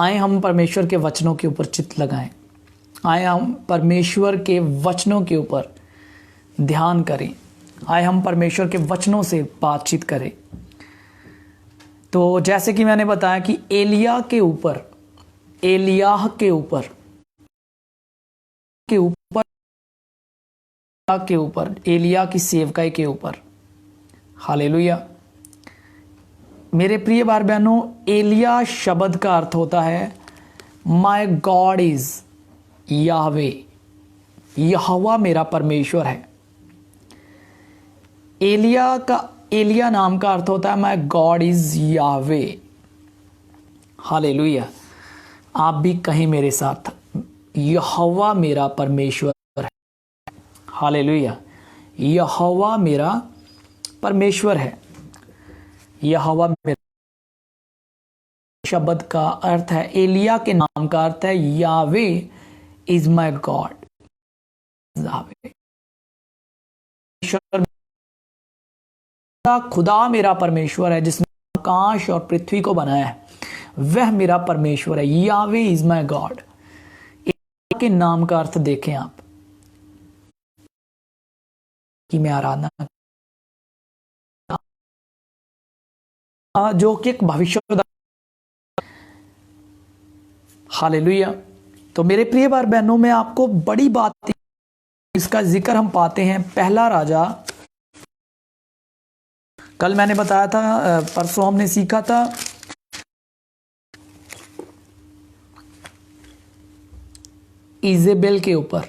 आए हम परमेश्वर के वचनों के ऊपर चित्त लगाएं, आए हम परमेश्वर के वचनों के ऊपर ध्यान करें, आए हम परमेश्वर के वचनों से बातचीत करें। तो जैसे कि मैंने बताया कि एलियाह के ऊपर एलिय्याह की सेवकाई के ऊपर, हालेलुया। मेरे प्रिय भाई बहनों, एलिय्याह शब्द का अर्थ होता है माय गॉड इज याहवे, यहोवा मेरा परमेश्वर है। एलिय्याह नाम का अर्थ होता है my God is Yahweh, hallelujah. आप भी कहें मेरे साथ, यहोवा मेरा परमेश्वर है, हालेलुया। यहोवा मेरा परमेश्वर है। यहोवा मेरा शब्द का अर्थ है, एलिय्याह के नाम का अर्थ है यावे इज माय गॉड। खुदा मेरा परमेश्वर है जिसने आकाश और पृथ्वी को बनाया है, वह मेरा परमेश्वर है। यावे इज माय गॉड के नाम का अर्थ देखें आप कि मैं आराधना, जो कि एक भविष्य, हालेलुया। तो मेरे प्रिय भाई बहनों, में आपको बड़ी बात इसका जिक्र हम पाते हैं पहला राजा। कल मैंने बताया था, परसों हमने सीखा था इजेबेल के ऊपर,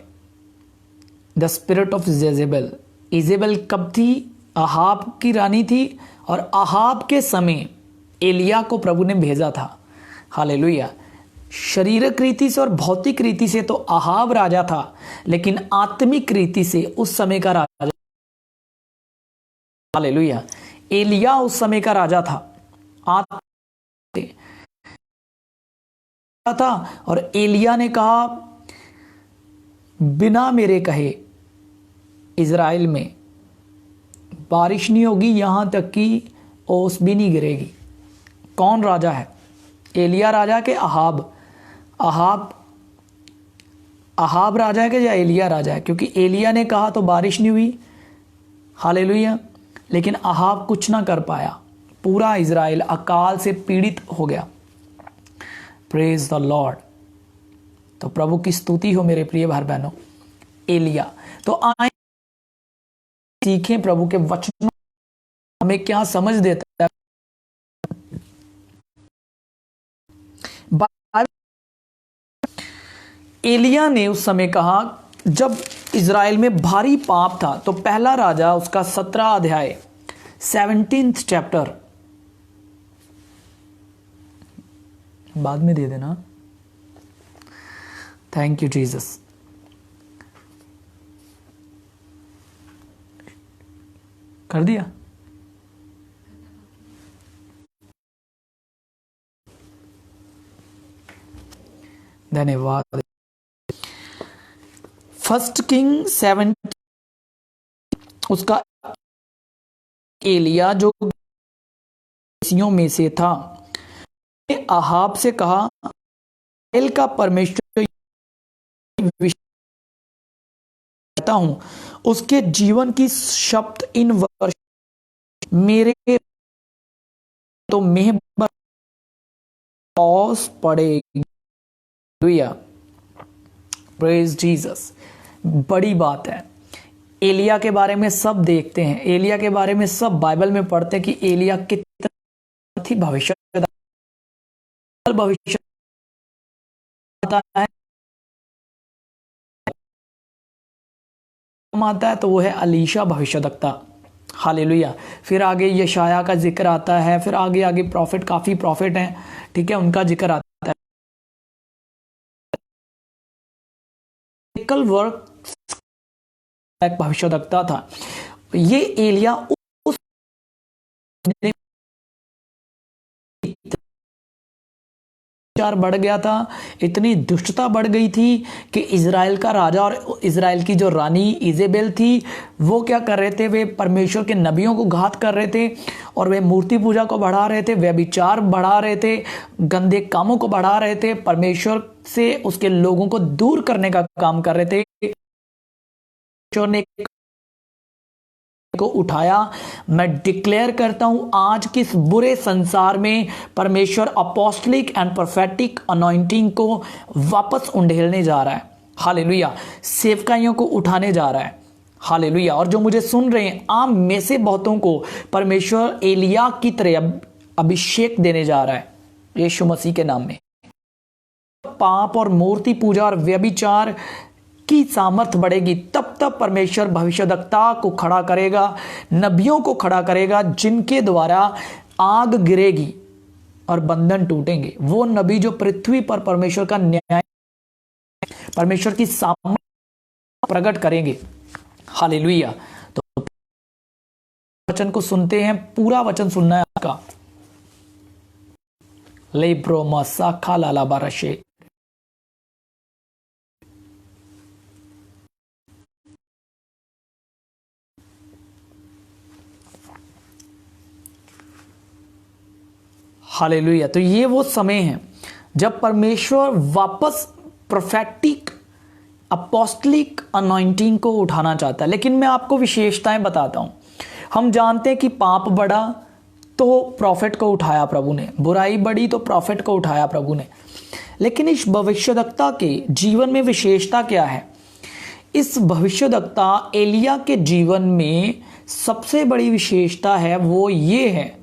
the spirit of Jezebel. Jezebel कब थी? अहाब की रानी थी, और अहाब के समय एलिय्याह को प्रभु ने भेजा था, हालेलुया। शारीरिक रीति से और भौतिक रीति से तो अहाब राजा था, लेकिन आत्मिक रीति से उस समय का राजा, हालेलुया, एलिय्याह उस समय का राजा था, और एलिय्याह ने कहा बिना मेरे कहे इज़राइल में बारिश नहीं होगी, यहां तक कि ओस भी नहीं गिरेगी। कौन राजा है? एलिय्याह राजा के अहाब राजा है कि या एलिय्याह राजा है? क्योंकि एलिय्याह ने कहा तो बारिश नहीं हुई, हालेलुया, लेकिन अहाब कुछ ना कर पाया। पूरा इज़राइल अकाल से पीड़ित हो गया। Praise the Lord. तो प्रभु की स्तुति हो मेरे प्रिय भाई बहनों। एलिय्याह, तो आए सीखें प्रभु के वचन हमें क्या समझ देता है। एलिय्याह ने उस समय कहा, जब इज़राइल में भारी पाप था, तो पहला राजा उसका 17 अध्याय 17th चैप्टर, बाद में दे देना, थैंक यू जीसस। कर दिया? धन्यवाद। 1 किंग 7, उसका एलिय्याह जो में से था, अहाब से कहा, इस्राएल का परमेश्वर कहता हूं, उसके जीवन की शब्द इन वर्ष मेरे तो मेह ओस पड़ेगी। Praise Jesus. बड़ी बात है। एलिय्याह के बारे में सब देखते हैं, एलिय्याह के बारे में सब बाइबल में पढ़ते हैं कि एलिय्याह कितना थी भविष्य आता है, तो वो है अलीशा भविष्यद्वक्ता, हालेलुया। फिर आगे यशाया का जिक्र आता है, फिर आगे आगे प्रॉफिट, काफी प्रॉफिट हैं, ठीक है, उनका जिक्र आता है। वर्क एक भविष्यद्वक्ता था। ये एलिय्याह उस व्यभिचार बढ़ गया था, इतनी दुष्टता बढ़ गई थी कि इज़राइल का राजा और इज़राइल की जो रानी इजेबेल थी वो क्या कर रहे थे, वे परमेश्वर के नबियों को घात कर रहे थे और वे मूर्ति पूजा को बढ़ा रहे थे, व्यभिचार बढ़ा रहे थे, गंदे कामों को बढ़ा रहे थे, परमेश्वर से उसके लोगों को दूर करने का काम कर रहे थे। परमेश्वर ने को उठाया। मैं डिक्लेयर करता हूं आज के इस बुरे संसार में परमेश्वर अपोस्टलिक एंड प्रोफेटिक अनॉइंटिंग को वापस उंडेलने जा रहा है। हालेलुया। सेवकाइयों को उठाने जा रहा है। हालेलुया। और जो मुझे सुन रहे हैं, आप में से बहुतों को परमेश्वर एलिया की तरह अभिषेक देने जा रहा है यीशु मसीह के नाम में। पाप और मूर्ति पूजा और व्यभिचार की सामर्थ बढ़ेगी, तब तब परमेश्वर भविष्यद्वक्ता को खड़ा करेगा, नबियों को खड़ा करेगा, जिनके द्वारा आग गिरेगी और बंधन टूटेंगे। वो नबी जो पृथ्वी पर परमेश्वर का न्याय, परमेश्वर की सामर्थ प्रकट करेंगे। हालेलुया। तो वचन को सुनते हैं, पूरा वचन सुनना है आपका। ले ब्रोमा साखा लाला बारशे। हालेलुया। तो ये वो समय है जब परमेश्वर वापस प्रोफेटिक अपोस्टलिक अनॉइंटिंग को उठाना चाहता है। लेकिन मैं आपको विशेषताएं बताता हूं। हम जानते हैं कि पाप बढ़ा तो प्रॉफिट को उठाया प्रभु ने, बुराई बढ़ी तो प्रॉफिट को उठाया प्रभु ने। लेकिन इस भविष्यद्वक्ता के जीवन में विशेषता क्या है? इस भविष्यद्वक्ता एलिया के जीवन में सबसे बड़ी विशेषता है वो ये है,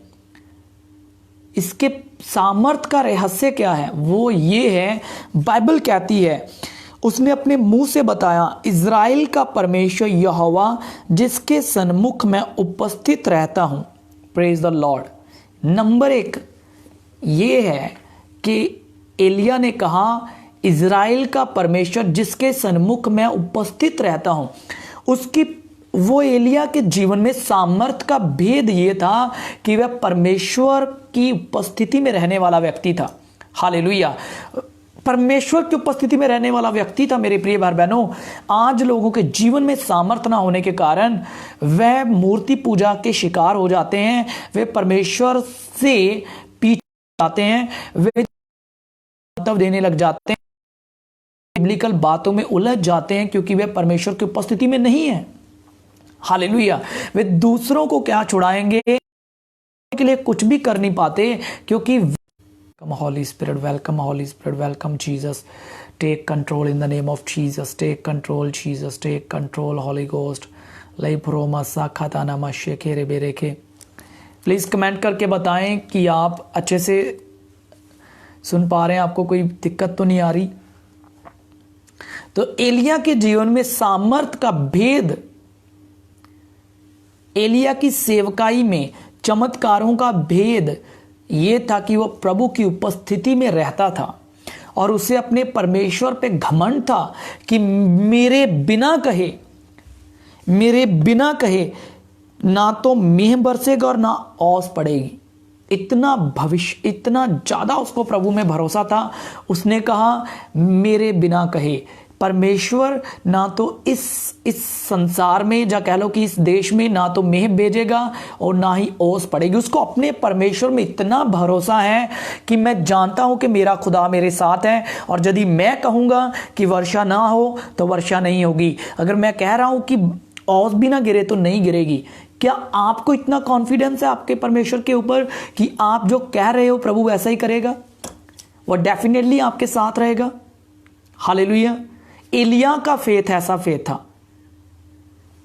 इसके सामर्थ का रहस्य क्या है? वो ये है, बाइबल कहती है उसने अपने मुंह से बताया, इज़राइल का परमेश्वर यहोवा जिसके सन्मुख मैं उपस्थित रहता हूं। Praise the Lord. नंबर 1 ये है कि एलिया ने कहा, इज़राइल का परमेश्वर जिसके सन्मुख मैं उपस्थित रहता हूं। उसकी वो एलिया के जीवन में सामर्थ का भेद ये था कि वह परमेश्वर की उपस्थिति में रहने वाला व्यक्ति था। हालेलुया। परमेश्वर की उपस्थिति में रहने वाला व्यक्ति था। मेरे प्रिय भाई बहनों, आज लोगों के जीवन में सामर्थ ना होने के कारण वह मूर्ति पूजा के शिकार हो जाते हैं, वे परमेश्वर से पीछे जाते हैं, वे तब देने लग जाते हैं, बिब्लिकल बातों में उलझ जाते हैं क्योंकि वे परमेश्वर की उपस्थिति में नहीं है। हालेलुया। वे दूसरों को क्या छुड़ाएंगे के लिए कुछ भी कर नहीं पाते क्योंकि welcome holy spirit, welcome holy spirit, welcome Jesus, take control in the name of Jesus, take control Jesus, take control holy ghost. लई प्रोमा साखाताना मशेखे रे बेरेखे। प्लीज कमेंट करके बताएं कि आप अच्छे से सुन पा रहे हैं, आपको कोई दिक्कत तो नहीं आ रही। तो एलिया के जीवन में सामर्थ का भेद, एलिया की सेवकाई में चमत्कारों का भेद यह था कि वह प्रभु की उपस्थिति में रहता था और उसे अपने परमेश्वर पे घमंड था कि मेरे बिना कहे ना तो मेह बरसेगा और ना ओस पड़ेगी। इतना ज्यादा उसको प्रभु में भरोसा था। उसने कहा मेरे बिना कहे। परमेश्वर ना तो इस संसार में, या कह लो कि इस देश में, ना तो मेह भेजेगा और ना ही ओस पड़ेगी। उसको अपने परमेश्वर में इतना भरोसा है कि मैं जानता हूं कि मेरा खुदा मेरे साथ है और यदि मैं कहूंगा कि वर्षा ना हो तो वर्षा नहीं होगी, अगर मैं कह रहा हूं कि ओस भी ना गिरे तो नहीं गिरेगी। क्या आपको इतना कॉन्फिडेंस है आपके परमेश्वर के ऊपर कि आप जो कह रहे हो प्रभु वैसा ही करेगा? वो डेफिनेटली आपके साथ रहेगा। हालेलुया। एलिया का फेथ ऐसा फेथ था,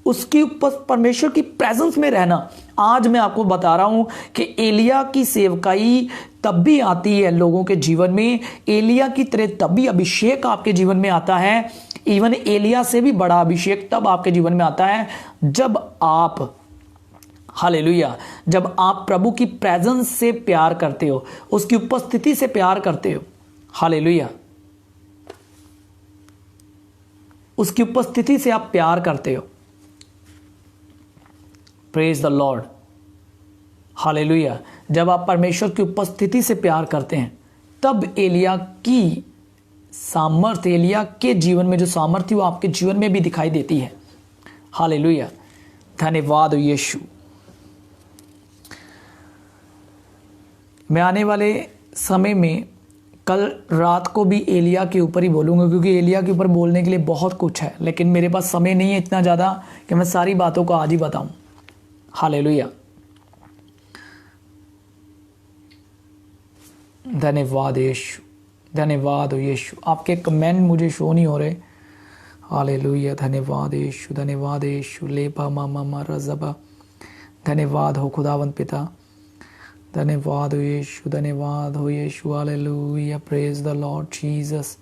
उसकी ऊपर परमेश्वर की प्रेजेंस में रहना। आज मैं आपको बता रहा हूं कि एलिया की सेवकाई तब भी आती है लोगों के जीवन में, एलिया की तरह तब भी अभिषेक आपके जीवन में आता है। इवन एलिया से भी बड़ा अभिषेक तब आपके जीवन में आता है जब आप, हालेलुया, जब आप प्रभु की प्रेजेंस से प्यार करते हो, उसकी उपस्थिति से प्यार करते हो। हालेलुया। उसकी उपस्थिति से आप प्यार करते हो। Praise the Lord. हालेलुया। जब आप परमेश्वर की उपस्थिति से प्यार करते हैं तब एलिया की सामर्थ्य, एलिया के जीवन में जो सामर्थ्य वो आपके जीवन में भी दिखाई देती है। हालेलुया, धन्यवाद हो यीशु। मैं आने वाले समय में कल रात को भी एलिया के ऊपर ही बोलूँगा, क्योंकि एलिया के ऊपर बोलने के लिए बहुत कुछ है, लेकिन मेरे पास समय नहीं है इतना ज़्यादा कि मैं सारी बातों को आज ही बताऊँ। हालेलुया, धन्यवाद यीशु, धन्यवाद हो यीशु। आपके कमेंट मुझे शो नहीं हो रहे। हालेलुया, धन्यवाद यीशु, धन्यवाद यीशु। लेपा मामा रज़बा, धन्यवाद हो खुदावंत पिता, धन्यवाद हो यीशु, धन्यवाद हो यीशु। Hallelujah, praise the Lord Jesus.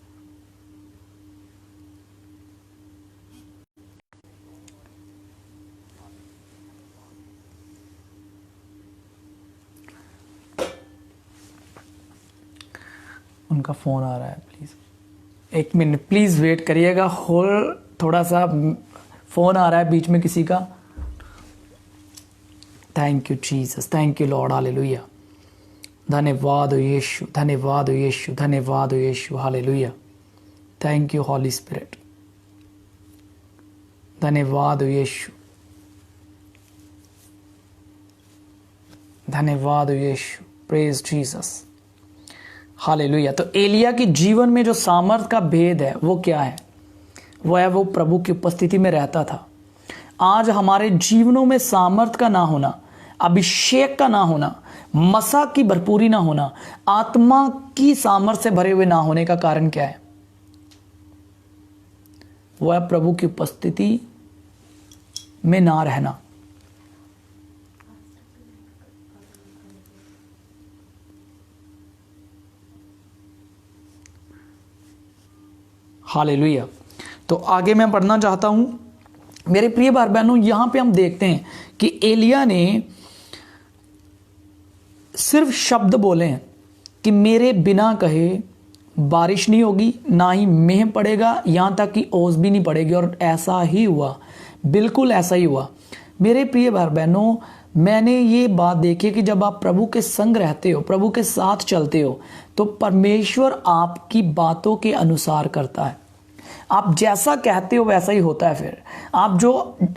उनका फ़ोन आ रहा है, प्लीज़ 1 मिनट प्लीज़ वेट करिएगा। होल थोड़ा सा फ़ोन आ रहा है बीच में किसी का। Thank you Jesus, thank you Lord. Hallelujah, धन्यवाद हो यीशु, धन्यवाद हो यीशु, धन्यवाद हो यीशु। Hallelujah, thank you Holy Spirit, धन्यवाद हो यीशु, धन्यवाद हो यीशु। Praise Jesus, hallelujah. तो एलिया के जीवन में जो सामर्थ का भेद है वो क्या है? वो है वो प्रभु की उपस्थिति में रहता था। आज हमारे जीवनों में सामर्थ का ना होना, अभिषेक का ना होना, मसा की भरपूरी ना होना, आत्मा की सामर्थ से भरे हुए ना होने का कारण क्या है? वो है प्रभु की उपस्थिति में ना रहना। हालेलुया। तो आगे मैं पढ़ना चाहता हूं मेरे प्रिय भाई बहनों। यहां पे हम देखते हैं कि एलिया ने सिर्फ शब्द बोले हैं कि मेरे बिना कहे बारिश नहीं होगी, ना ही मेह पड़ेगा, यहां तक कि ओस भी नहीं पड़ेगी। और ऐसा ही हुआ, बिल्कुल ऐसा ही हुआ। मेरे प्रिय भाई बहनों, मैंने ये बात देखी कि जब आप प्रभु के संग रहते हो, प्रभु के साथ चलते हो, तो परमेश्वर आपकी बातों के अनुसार करता है। आप जैसा कहते हो वैसा ही होता है। फिर आप जो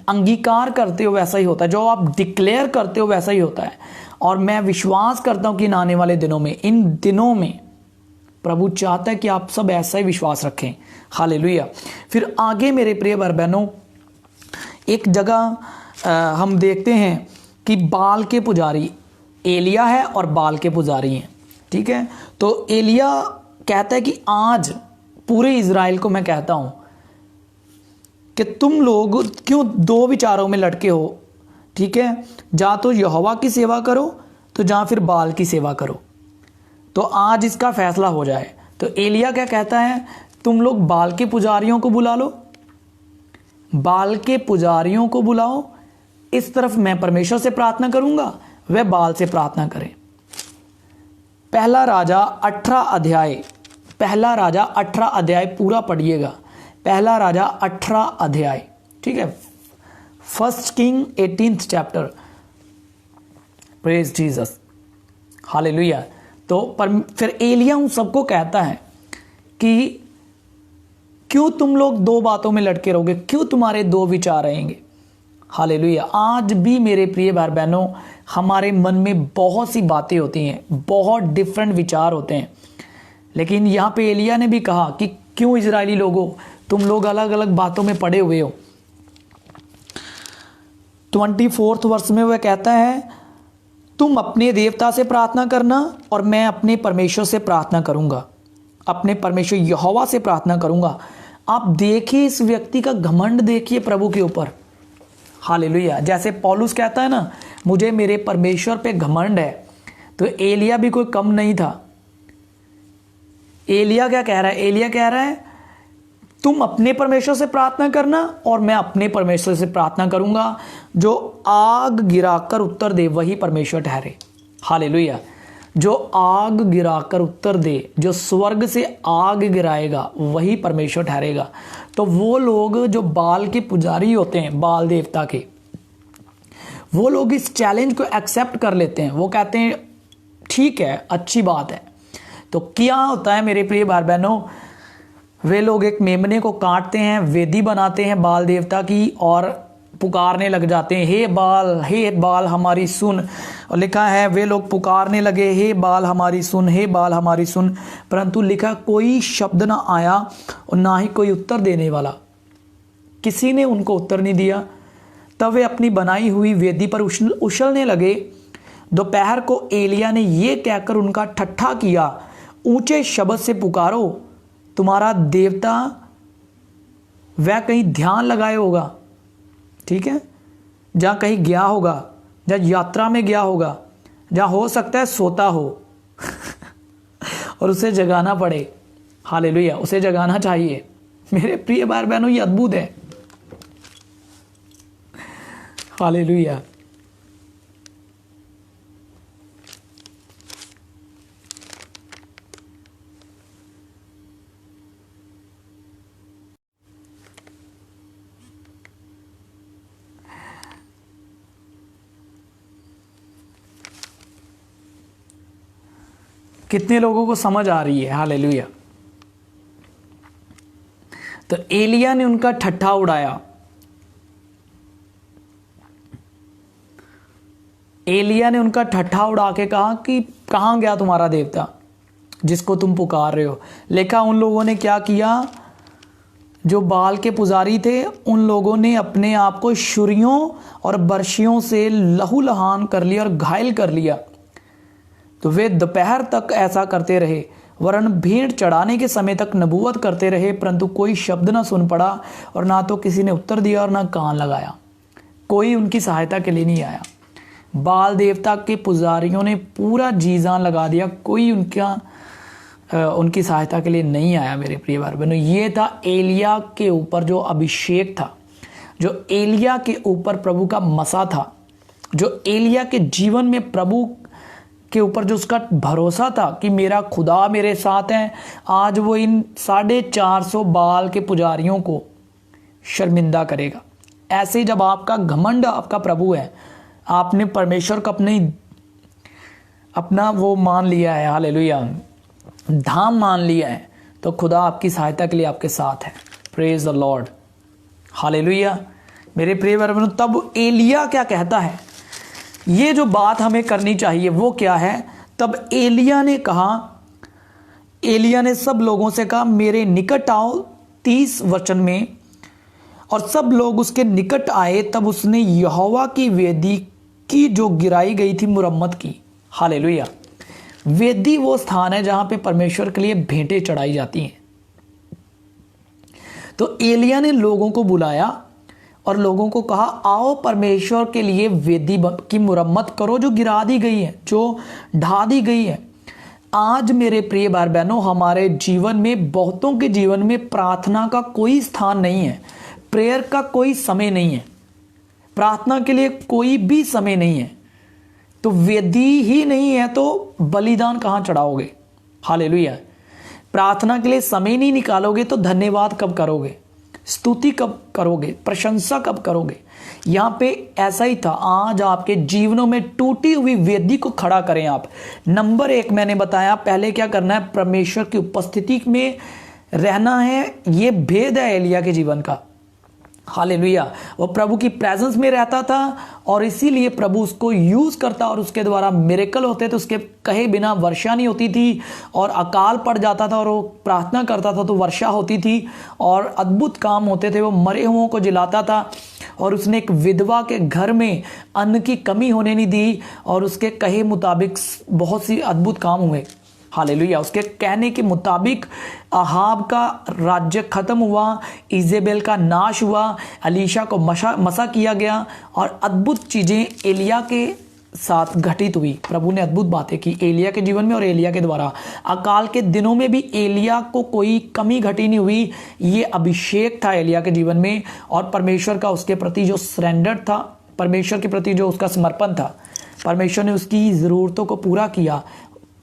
अंगीकार करते हो वैसा ही होता है, जो आप डिक्लेयर करते हो वैसा ही होता है। और मैं विश्वास करता हूं कि आने वाले दिनों में, इन दिनों में प्रभु चाहता है कि आप सब ऐसा ही विश्वास रखें। हालेलुया। फिर आगे मेरे प्रिय भाई बहनों, एक जगह हम देखते हैं कि बाल के पुजारी एलिया है और बाल के पुजारी हैं। ठीक है, तो एलिया कहता है कि आज पूरे इज़राइल को मैं कहता हूं कि तुम लोग क्यों दो विचारों में लटके हो। ठीक है, जा तो यहोवा की सेवा करो, तो जा फिर बाल की सेवा करो। तो आज इसका फैसला हो जाए। तो एलिया क्या कहता है, तुम लोग बाल के पुजारियों को बुला लो, बाल के पुजारियों को बुलाओ, इस तरफ मैं परमेश्वर से प्रार्थना करूंगा, वह बाल से प्रार्थना करें। पहला राजा 18 अध्याय पूरा पढ़िएगा। पहला राजा 18 अध्याय, ठीक है, 1 king 18th chapter. Praise Jesus, hallelujah. तो फिर एलिया उन सबको कहता है कि क्यों तुम लोग दो बातों में लटके रहोगे, क्यों तुम्हारे दो विचार रहेंगे। हालेलुया। आज भी मेरे प्रिय भाई बहनों, हमारे मन में बहुत सी बातें होती हैं, बहुत डिफरेंट विचार होते हैं, लेकिन यहाँ पे एलिया ने भी कहा कि क्यों इजरायली लोगों, तुम लोग अलग अलग बातों में पड़े हुए हो। 24th वर्ष में वह कहता है, तुम अपने देवता से प्रार्थना करना और मैं अपने परमेश्वर से प्रार्थना करूंगा, अपने परमेश्वर यहोवा से प्रार्थना करूंगा। आप देखिए इस व्यक्ति का घमंड, देखिए प्रभु के ऊपर। हालेलुया। जैसे पौलुस कहता है ना, मुझे मेरे परमेश्वर पे घमंड है, तो एलिया भी कोई कम नहीं था। एलिया क्या कह रहा है? एलिया कह रहा है तुम अपने परमेश्वर से प्रार्थना करना और मैं अपने परमेश्वर से प्रार्थना करूंगा। जो आग गिराकर उत्तर दे वही परमेश्वर ठहरे। हालेलुया। जो आग गिराकर उत्तर दे, जो स्वर्ग से आग गिराएगा वही परमेश्वर ठहरेगा। तो वो लोग जो बाल के पुजारी होते हैं, बाल देवता के, वो लोग इस चैलेंज को एक्सेप्ट कर लेते हैं। वो कहते हैं ठीक है, अच्छी बात है। तो क्या होता है मेरे प्रिय भाई बहनों, वे लोग एक मेमने को काटते हैं, वेदी बनाते हैं बाल देवता की और पुकारने लग जाते हैं, हे बाल हमारी सुन। और लिखा है वे लोग पुकारने लगे, हे बाल हमारी सुन, हे बाल हमारी सुन, परंतु लिखा कोई शब्द ना आया और ना ही कोई उत्तर देने वाला, किसी ने उनको उत्तर नहीं दिया। तब वे अपनी बनाई हुई वेदी पर उछलने लगे। दोपहर को एलिया ने यह कहकर उनका ठट्ठा किया, ऊंचे शब्द से पुकारो, तुम्हारा देवता वह कहीं ध्यान लगाए होगा, ठीक है, जहां कहीं गया होगा, जहां यात्रा में गया होगा, जहां हो सकता है सोता हो और उसे जगाना पड़े। हालेलुया, उसे जगाना चाहिए। मेरे प्रिय भाई बहनों, ये अद्भुत है। हालेलुया। कितने लोगों को समझ आ रही है? हालेलुया। तो एलिया ने उनका ठट्ठा उड़ाया। एलिया ने उनका ठट्ठा उड़ा के कहा कि कहां गया तुम्हारा देवता जिसको तुम पुकार रहे हो। लेखा उन लोगों ने क्या किया, जो बाल के पुजारी थे उन लोगों ने अपने आप को छुरियों और बर्शियों से लहूलुहान कर लिया और घायल कर लिया। तो वे दोपहर तक ऐसा करते रहे, वरन भेंट चढ़ाने के समय तक नबूवत करते रहे, परंतु कोई शब्द ना सुन पड़ा और ना तो किसी ने उत्तर दिया और ना कान लगाया। कोई उनकी सहायता के लिए नहीं आया। बाल देवता के पुजारियों ने पूरा जी जान लगा दिया, कोई उनकी सहायता के लिए नहीं आया। मेरे प्रिय भाई बहनों, ये था एलिया के ऊपर जो अभिषेक था, जो एलिया के ऊपर प्रभु का मसा था, जो एलिया के जीवन में प्रभु के ऊपर जो उसका भरोसा था कि मेरा खुदा मेरे साथ है। आज वो इन 450 बाल के पुजारियों को शर्मिंदा करेगा। ऐसे जब आपका घमंड आपका प्रभु है, आपने परमेश्वर को अपना वो मान लिया है, हालेलुया, धाम मान लिया है, तो खुदा आपकी सहायता के लिए आपके साथ है। Praise the Lord, hallelujah. मेरे प्रिय भाई बहनों, तब एलिया क्या कहता है, ये जो बात हमें करनी चाहिए वो क्या है। तब एलिया ने कहा, एलिया ने सब लोगों से कहा मेरे निकट आओ, 30 वचन में, और सब लोग उसके निकट आए। तब उसने यहोवा की वेदी की जो गिराई गई थी मुरम्मत की। हालेलुया। वेदी वो स्थान है जहां पे परमेश्वर के लिए भेंटें चढ़ाई जाती हैं। तो एलिया ने लोगों को बुलाया और लोगों को कहा आओ परमेश्वर के लिए वेदी की मुरम्मत करो जो गिरा दी गई है, जो ढा दी गई है। आज मेरे प्रिय भाई बहनों, हमारे जीवन में, बहुतों के जीवन में प्रार्थना का कोई स्थान नहीं है, प्रेयर का कोई समय नहीं है, प्रार्थना के लिए कोई भी समय नहीं है। तो वेदी ही नहीं है तो बलिदान कहां चढ़ाओगे? हालेलुया। प्रार्थना के लिए समय नहीं निकालोगे तो धन्यवाद कब करोगे? स्तुति कब करोगे? प्रशंसा कब करोगे? यहां पे ऐसा ही था। आज आपके जीवनों में टूटी हुई वेदी को खड़ा करें आप। नंबर 1 मैंने बताया, पहले क्या करना है, परमेश्वर की उपस्थिति में रहना है। यह भेद है एलिया के जीवन का। हालेलुया। वो प्रभु की प्रेजेंस में रहता था और इसीलिए प्रभु उसको यूज करता और उसके द्वारा मिरेकल होते थे। उसके कहे बिना वर्षा नहीं होती थी और अकाल पड़ जाता था, और वो प्रार्थना करता था तो वर्षा होती थी और अद्भुत काम होते थे। वो मरे हुओं को जिलाता था और उसने एक विधवा के घर में अन्न की कमी होने नहीं दी और उसके कहे मुताबिक बहुत सी अद्भुत काम हुए। हालेलुया। उसके कहने के मुताबिक अहाब का राज्य खत्म हुआ, इजेबेल का नाश हुआ, अलीशा को मसा किया गया और अद्भुत चीजें एलिया के साथ घटित हुई। प्रभु ने अद्भुत बातें की एलिया के जीवन में और एलिया के द्वारा। अकाल के दिनों में भी एलिया को कोई कमी घटी नहीं हुई। ये अभिषेक था एलिया के जीवन में और परमेश्वर का उसके प्रति जो सरेंडर था, परमेश्वर के प्रति जो उसका समर्पण था, परमेश्वर ने उसकी जरूरतों को पूरा किया।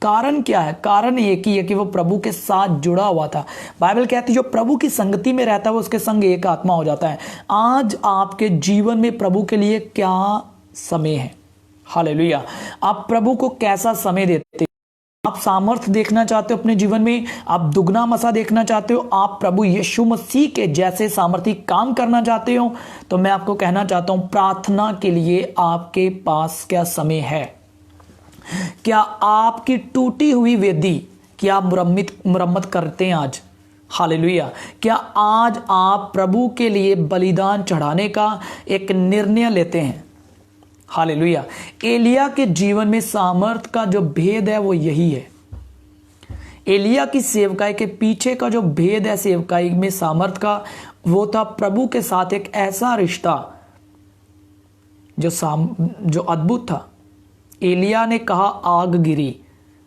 कारण क्या है? कारण एक ही है कि वो प्रभु के साथ जुड़ा हुआ था। बाइबल कहती है जो प्रभु की संगति में रहता है वो उसके संग एक आत्मा हो जाता है। आज आपके जीवन में प्रभु के लिए क्या समय है? हालेलुया। आप प्रभु को कैसा समय देते हैं? आप सामर्थ्य देखना चाहते हो अपने जीवन में, आप दुगना मसा देखना चाहते हो, आप प्रभु यीशु मसीह के जैसे सामर्थ्य काम करना चाहते हो, तो मैं आपको कहना चाहता हूं प्रार्थना के लिए आपके पास क्या समय है। क्या आपकी टूटी हुई वेदी की आप मुरम्मत करते हैं आज? हालेलुया। क्या आज आप प्रभु के लिए बलिदान चढ़ाने का एक निर्णय लेते हैं? हालेलुया। एलिया के जीवन में सामर्थ का जो भेद है वो यही है। एलिया की सेवकाई के पीछे का जो भेद है सेवकाई में सामर्थ का, वो था प्रभु के साथ एक ऐसा रिश्ता जो अद्भुत था। एलिया ने कहा आग गिरी,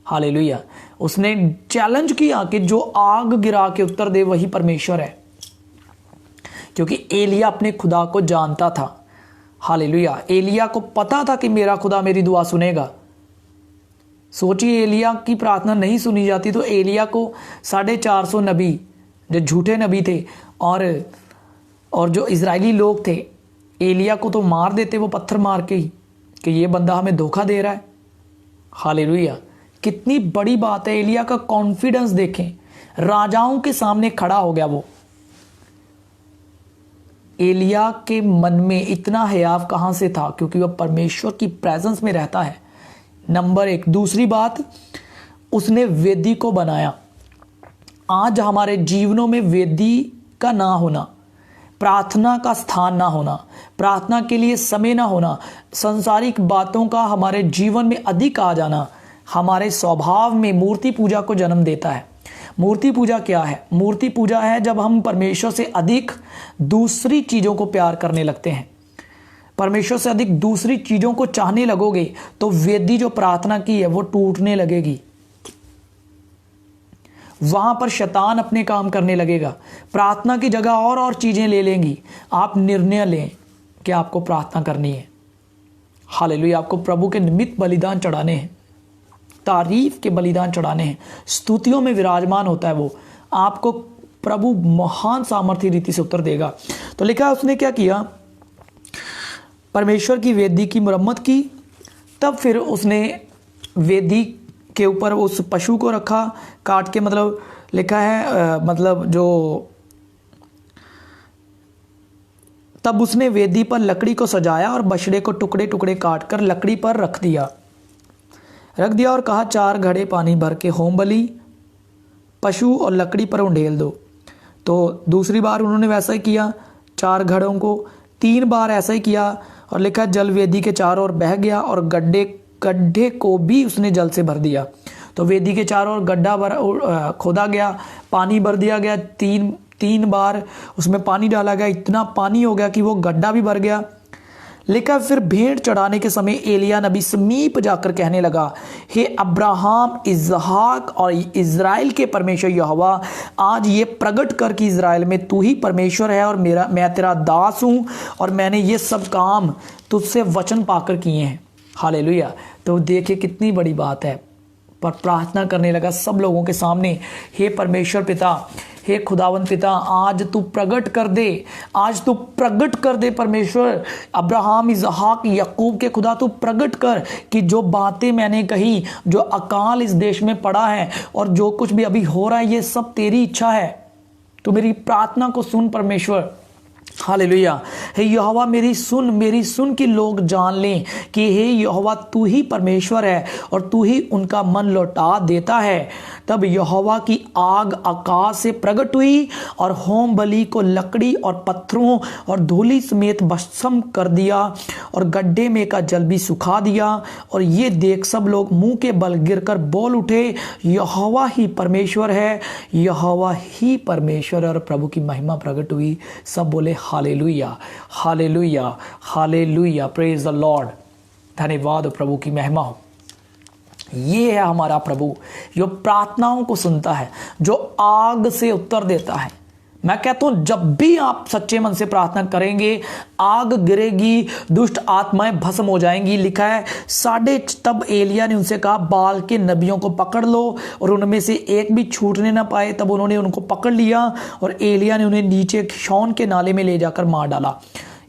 हालेलुया। उसने चैलेंज किया कि जो आग गिरा के उत्तर दे वही परमेश्वर है, क्योंकि एलिया अपने खुदा को जानता था। हालेलुया। एलिया को पता था कि मेरा खुदा मेरी दुआ सुनेगा। सोचिए, एलिया की प्रार्थना नहीं सुनी जाती तो एलिया को 450 नबी जो झूठे नबी थे और जो इजरायली लोग थे, एलिया को तो मार देते वो पत्थर मार के ही, कि ये बंदा हमें धोखा दे रहा है। हालेलुया। कितनी बड़ी बात है। एलिया का कॉन्फिडेंस देखें, राजाओं के सामने खड़ा हो गया वो। एलिया के मन में इतना हयाव कहां से था? क्योंकि वह परमेश्वर की प्रेजेंस में रहता है, नंबर 1। दूसरी बात, उसने वेदी को बनाया। आज हमारे जीवनों में वेदी का ना होना, प्रार्थना का स्थान ना होना, प्रार्थना के लिए समय ना होना, संसारिक बातों का हमारे जीवन में अधिक आ जाना, हमारे स्वभाव में मूर्ति पूजा को जन्म देता है। मूर्ति पूजा क्या है? मूर्ति पूजा है जब हम परमेश्वर से अधिक दूसरी चीजों को प्यार करने लगते हैं। परमेश्वर से अधिक दूसरी चीजों को चाहने लगोगे तो वेदी जो प्रार्थना की है वो टूटने लगेगी। वहां पर शैतान अपने काम करने लगेगा, प्रार्थना की जगह और चीजें ले लेंगी। आप निर्णय लें कि आपको प्रार्थना करनी है। हालेलुया। आपको प्रभु के निमित्त बलिदान चढ़ाने हैं, तारीफ के बलिदान चढ़ाने हैं, स्तुतियों में विराजमान होता है वो। आपको प्रभु महान सामर्थ्य रीति से उत्तर देगा। तो लिखा उसने क्या किया? परमेश्वर की वेदी की मुरम्मत की। तब फिर उसने वेदी के ऊपर उस पशु को रखा काट के, मतलब लिखा है मतलब जो तब उसने वेदी पर लकड़ी को सजाया और बछड़े को टुकड़े टुकड़े काट कर लकड़ी पर रख दिया और कहा 4 घड़े पानी भर के होम बलि पशु और लकड़ी पर उंडेल दो। तो दूसरी बार उन्होंने वैसा ही किया, 4 घड़ों को 3 बार ऐसा ही किया और लिखा जल वेदी के चारों ओर बह गया और गड्ढे को भी उसने जल से भर दिया। तो वेदी के चारों ओर गड्ढा खोदा गया, पानी भर दिया गया, 3 बार उसमें पानी डाला गया, इतना पानी हो गया कि वो गड्ढा भी भर गया। लिखा फिर भेंट चढ़ाने के समय एलिया नबी समीप जाकर कहने लगा, हे अब्राहम, इसहाक और इज़राइल के परमेश्वर यहोवा, आज ये प्रकट कर कि इज़राइल में तू ही परमेश्वर है और मैं तेरा दास हूं और मैंने ये सब काम तुझसे वचन पाकर किए हैं। हालेलुया। तो देखिए कितनी बड़ी बात है। पर प्रार्थना करने लगा सब लोगों के सामने, हे परमेश्वर पिता, हे खुदावंद पिता, आज तू प्रकट कर दे, आज तू प्रकट कर दे परमेश्वर, अब्राहम, इसहाक, याकूब के खुदा, तू प्रकट कर कि जो बातें मैंने कही, जो अकाल इस देश में पड़ा है और जो कुछ भी अभी हो रहा है, ये सब तेरी इच्छा है। तो मेरी प्रार्थना को सुन परमेश्वर। हालेलुया। हे यहोवा, मेरी सुन कि लोग जान लें कि हे यहोवा तू ही परमेश्वर है और तू ही उनका मन लौटा देता है। तब यहोवा की आग आकाश से प्रकट हुई और होम बलि को लकड़ी और पत्थरों और धूलि समेत भस्म कर दिया और गड्ढे में का जल भी सुखा दिया। और ये देख सब लोग मुंह के बल गिरकर बोल उठे, यहोवा ही परमेश्वर है, यहोवा ही परमेश्वर है। और प्रभु की महिमा प्रकट हुई। सब बोले hallelujah, hallelujah, hallelujah, praise the Lord. धन्यवाद प्रभु की महिमा हो। ये है हमारा प्रभु जो प्रार्थनाओं को सुनता है, जो आग से उत्तर देता है। मैं कहता हूं जब भी आप सच्चे मन से प्रार्थना करेंगे, आग गिरेगी, दुष्ट आत्माएं भस्म हो जाएंगी। लिखा है तब एलिया ने उनसे कहा, बाल के नबियों को पकड़ लो और उनमें से एक भी छूटने ना पाए। तब उन्होंने उनको पकड़ लिया और एलिया ने उन्हें नीचे कीशोन के नाले में ले जाकर मार डाला।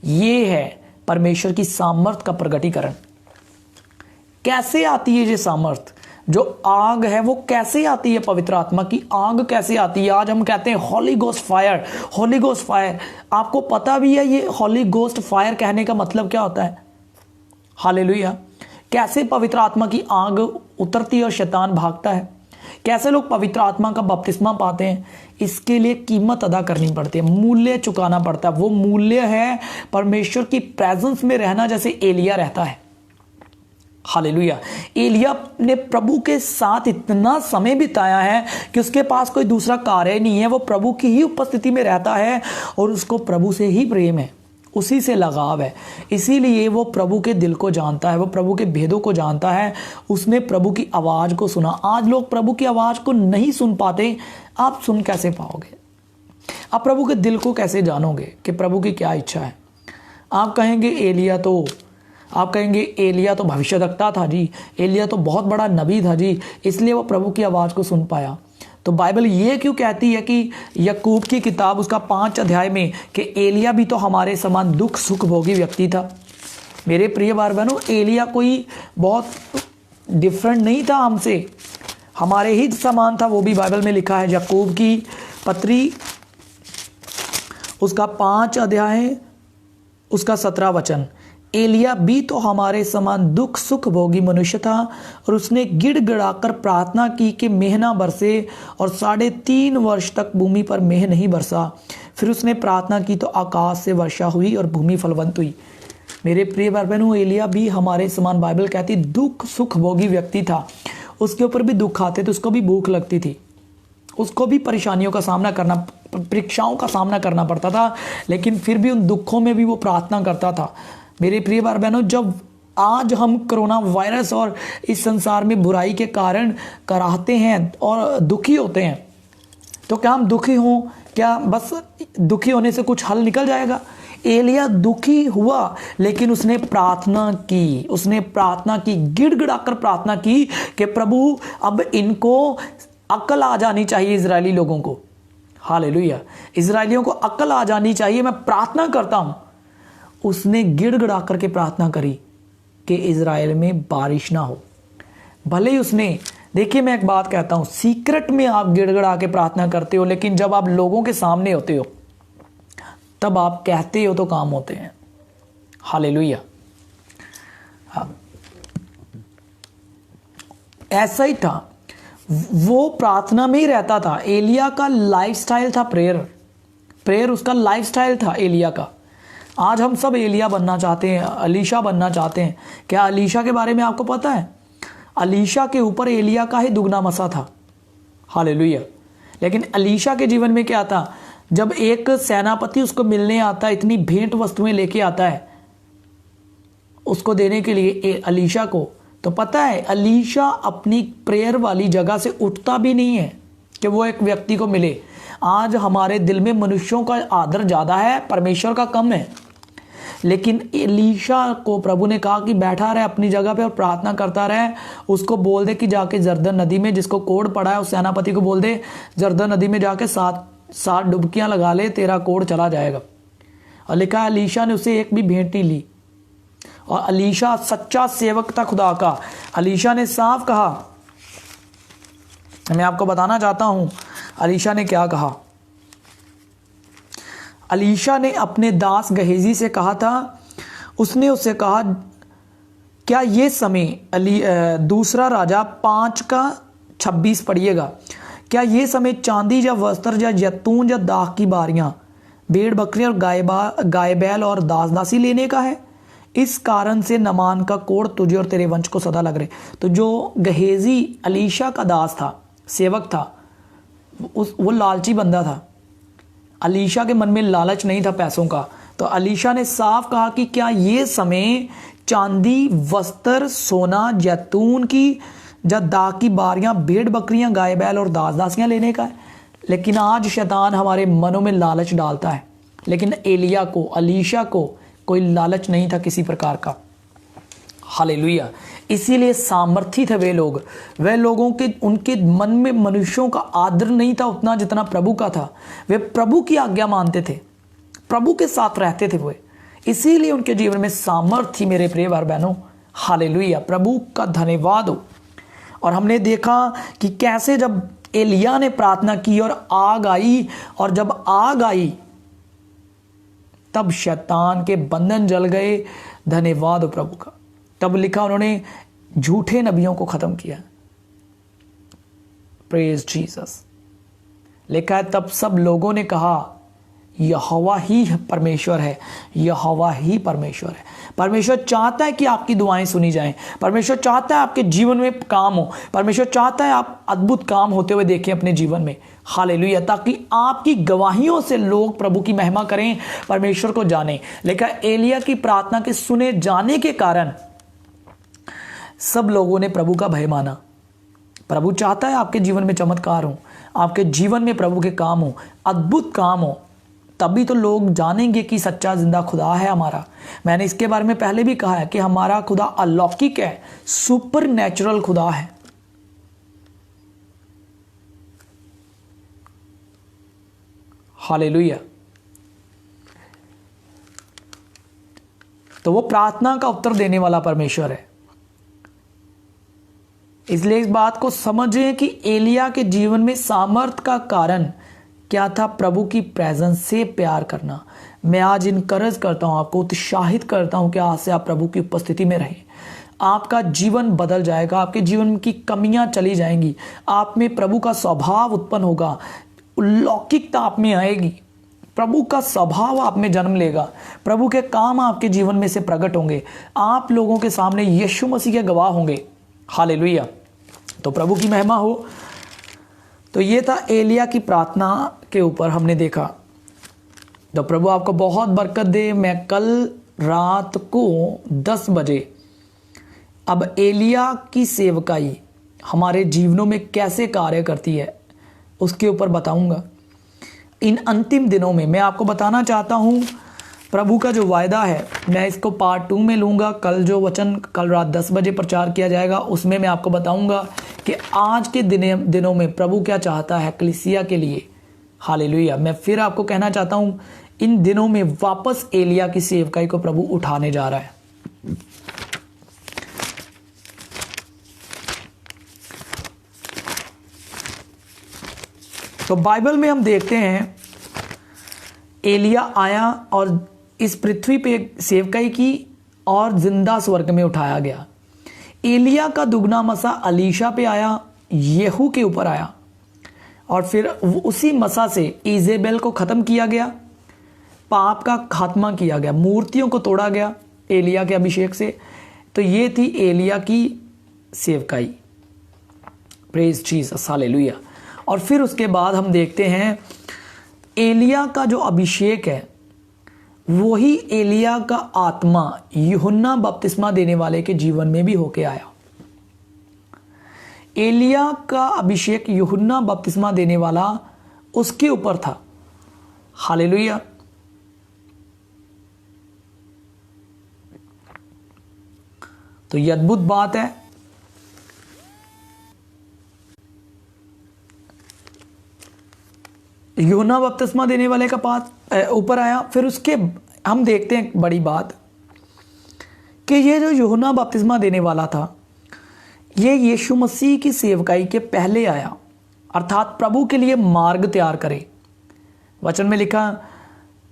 ये है परमेश्वर की सामर्थ का प्रगटीकरण। कैसे आती है ये सामर्थ? जो आग है वो कैसे आती है, पवित्र आत्मा की आग कैसे आती है। आज हम कहते हैं हॉली गोस्ट फायर, हॉली गोस्ट फायर। आपको पता भी है ये हॉली गोस्ट फायर कहने का मतलब क्या होता है? हालेलुया। कैसे पवित्र आत्मा की आग उतरती है और शैतान भागता है, कैसे लोग पवित्र आत्मा का बपतिस्मा पाते हैं, इसके लिए कीमत अदा करनी पड़ती है, मूल्य चुकाना पड़ता है। वो मूल्य है परमेश्वर की प्रेजेंस में रहना, जैसे एलिया रहता है। हालेलुया। एलिया ने प्रभु के साथ इतना समय बिताया है कि उसके पास कोई दूसरा कार्य नहीं है, वो प्रभु की ही उपस्थिति में रहता है और उसको प्रभु से ही प्रेम है, उसी से लगाव है। इसीलिए वो प्रभु के दिल को जानता है, वो प्रभु के भेदों को जानता है। उसने प्रभु की आवाज को सुना। आज लोग प्रभु की आवाज को नहीं सुन पाते। आप सुन कैसे पाओगे? आप प्रभु के दिल को कैसे जानोगे कि प्रभु की क्या इच्छा है? आप कहेंगे एलिया तो भविष्यवक्ता था जी, एलिया तो बहुत बड़ा नबी था जी, इसलिए वो प्रभु की आवाज को सुन पाया। तो बाइबल ये क्यों कहती है कि याकूब की किताब उसका 5 अध्याय में कि एलिया भी तो हमारे समान दुख सुख भोगी व्यक्ति था। मेरे प्रिय भाई बहनों, एलिया कोई बहुत डिफरेंट नहीं था हमसे, हमारे ही समान था। वो भी बाइबल में लिखा है, याकूब की पत्री उसका 5 अध्याय उसका 17 वचन। एलिया भी तो हमारे समान दुख सुख भोगी मनुष्य था और उसने गिड़गिड़ाकर प्रार्थना की कि मेह ना बरसे, और 3.5 वर्ष तक भूमि पर मेह नहीं बरसा। फिर उसने प्रार्थना की तो आकाश से वर्षा हुई और भूमि फलवंत हुई। मेरे प्रिय भाई बहनों, एलिया भी हमारे समान बाइबल कहती दुख सुख भोगी व्यक्ति था। उसके ऊपर भी दुख आते तो उसको भी भूख लगती थी, उसको भी परेशानियों का सामना करना, परीक्षाओं का सामना करना पड़ता था, लेकिन फिर भी उन दुखों में भी वो प्रार्थना करता था। मेरे प्रिय भाई बहनों, जब आज हम कोरोना वायरस और इस संसार में बुराई के कारण कराहते हैं और दुखी होते हैं, तो क्या हम दुखी हों? क्या बस दुखी होने से कुछ हल निकल जाएगा? एलिया दुखी हुआ, लेकिन उसने प्रार्थना की, गिड़गिड़ाकर प्रार्थना की कि प्रभु अब इनको अक्ल आ जानी चाहिए, इजरायली लोगों को। हालेलुया। इजरायलियों को अक्ल आ जानी चाहिए, मैं प्रार्थना करता हूं। उसने गिड़गिड़ा करके प्रार्थना करी कि इजराइल में बारिश ना हो। भले ही उसने, देखिए मैं एक बात कहता हूं, सीक्रेट में आप गिड़गिड़ा के प्रार्थना करते हो, लेकिन जब आप लोगों के सामने होते हो तब आप कहते हो तो काम होते हैं। हालेलुया। हाँ, ऐसा ही था, वो प्रार्थना में ही रहता था। एलिया का लाइफस्टाइल था प्रेयर उसका लाइफस्टाइल था एलिया का। आज हम सब एलिया बनना चाहते हैं, अलीशा बनना चाहते हैं। क्या अलीशा के बारे में आपको पता है? अलीशा के ऊपर एलिया का ही दुगना मसा था। हालेलुया। लेकिन अलीशा के जीवन में क्या था? जब एक सेनापति उसको मिलने आता है, इतनी भेंट वस्तुएं लेके आता है उसको देने के लिए अलीशा को, तो पता है अलीशा अपनी प्रेयर वाली जगह से उठता भी नहीं है कि वो एक व्यक्ति को मिले। आज हमारे दिल में मनुष्यों का आदर ज्यादा है, परमेश्वर का कम है। लेकिन एलीशा को प्रभु ने कहा कि बैठा रहे अपनी जगह पे और प्रार्थना करता रहे। उसको बोल दे कि जाके जर्दन नदी में, जिसको कोढ़ पड़ा है उस सेनापति को बोल दे जर्दन नदी में जाके 7 डुबकियां लगा ले, तेरा कोढ़ चला जाएगा। और लिखा है अलीशा ने उसे एक भी भेंट नहीं ली। और अलीशा सच्चा सेवक था खुदा का। अलीशा ने साफ कहा, मैं आपको बताना चाहता हूं अलीशा ने क्या कहा। अलीशा ने अपने दास गहेजी से कहा था, उसने उससे कहा क्या ये समय, दूसरा राजा 5:26 पढ़िएगा, क्या ये समय चांदी या वस्त्र या जैतून या दाख की बारियां, भेड़ बकरियां और गाय बैल और दास दासी लेने का है? इस कारण से नमान का कोढ़ तुझे और तेरे वंश को सदा लग रहे। तो जो गहेजी अलीशा का दास था, सेवक था, वो लालची बंदा था। अलीशा के मन में लालच नहीं था पैसों का। तो अलीशा ने साफ कहा कि क्या ये समय चांदी, वस्त्र, सोना, जैतून की या दाख की बारियां, भेड़ बकरियां, गाय बैल और दास दासियां लेने का है? लेकिन आज शैतान हमारे मनों में लालच डालता है, लेकिन अलीशा को कोई लालच नहीं था किसी प्रकार का। हालेलुया। इसीलिए सामर्थी थे वे लोगों के, उनके मन में मनुष्यों का आदर नहीं था उतना जितना प्रभु का था। वे प्रभु की आज्ञा मानते थे, प्रभु के साथ रहते थे वे, इसीलिए उनके जीवन में सामर्थ्य थी। मेरे प्रिय भाई बहनों, हालेलुया, प्रभु का धन्यवाद हो। और हमने देखा कि कैसे जब एलिया ने प्रार्थना की और आग आई, और जब आग आई तब शैतान के बंधन जल गए। धन्यवाद हो प्रभु का। तब लिखा उन्होंने झूठे नबियों को खत्म किया। Praise Jesus. लिखा है तब सब लोगों ने कहा यहोवा ही परमेश्वर है, यहोवा ही परमेश्वर है। परमेश्वर चाहता है कि आपकी दुआएं सुनी जाएं। परमेश्वर चाहता है आपके जीवन में काम हो। परमेश्वर चाहता है आप अद्भुत काम होते हुए देखें अपने जीवन में। हालेलुया। ताकि आपकी गवाहियों से लोग प्रभु की महिमा करें, परमेश्वर को जानें। लेकिन एलिया की प्रार्थना के सुने जाने के कारण सब लोगों ने प्रभु का भय माना। प्रभु चाहता है आपके जीवन में चमत्कार हो, आपके जीवन में प्रभु के काम हो, अद्भुत काम हो, तभी तो लोग जानेंगे कि सच्चा जिंदा खुदा है हमारा। मैंने इसके बारे में पहले भी कहा है कि हमारा खुदा अलौकिक है, सुपर नेचुरल खुदा है। हालेलुया। तो वो प्रार्थना का उत्तर देने वाला परमेश्वर है। इसलिए इस बात को समझें कि एलिया के जीवन में सामर्थ का कारण क्या था? प्रभु की प्रेजेंस से प्यार करना। मैं आज इनकरेज करता हूं, आपको उत्साहित करता हूं कि आज से आप प्रभु की उपस्थिति में रहें। आपका जीवन बदल जाएगा, आपके जीवन की कमियां चली जाएंगी, आप में प्रभु का स्वभाव उत्पन्न होगा, लौकिकता आप में आएगी, प्रभु का स्वभाव आप में जन्म लेगा, प्रभु के काम आपके जीवन में से प्रकट होंगे, आप लोगों के सामने यीशु मसीह के गवाह होंगे। हालेलुया। तो प्रभु की महिमा हो। तो ये था एलिया की प्रार्थना के ऊपर हमने देखा। तो प्रभु आपको बहुत बरकत दे। मैं कल रात को 10 बजे अब एलिया की सेवकाई हमारे जीवनों में कैसे कार्य करती है उसके ऊपर बताऊंगा। इन अंतिम दिनों में मैं आपको बताना चाहता हूं प्रभु का जो वायदा है, मैं इसको पार्ट 2 में लूँगा। कल जो वचन कल रात 10 बजे प्रचार किया जाएगा उसमें मैं आपको बताऊंगा कि आज के दिनों में प्रभु क्या चाहता है कलीसिया के लिए। हालेलुया। मैं फिर आपको कहना चाहता हूं इन दिनों में वापस एलिया की सेवकाई को प्रभु उठाने जा रहा है। तो बाइबल में हम देखते हैं एलिया आया और इस पृथ्वी पे सेवकाई की और जिंदा स्वर्ग में उठाया गया। एलिया का दुगना मसा अलीशा पे आया, येहू के ऊपर आया, और फिर उसी मसा से इजेबेल को खत्म किया गया, पाप का खात्मा किया गया, मूर्तियों को तोड़ा गया एलिया के अभिषेक से। तो ये थी एलिया की सेवकाई। Praise Jesus. हालेलुया। और फिर उसके बाद हम देखते हैं एलिया का जो अभिषेक है वही एलिया का आत्मा यूहन्ना बपतिस्मा देने वाले के जीवन में भी होके आया। एलिया का अभिषेक यूहन्ना बपतिस्मा देने वाला उसके ऊपर था। हालेलुया। तो यह अद्भुत बात है। यूहन्ना बपतिस्मा देने वाले का ऊपर आया। फिर उसके हम देखते हैं बड़ी बात कि ये जो यूहन्ना बपतिस्मा देने वाला था ये यीशु मसीह की सेवकाई के पहले आया, अर्थात प्रभु के लिए मार्ग तैयार करे। वचन में लिखा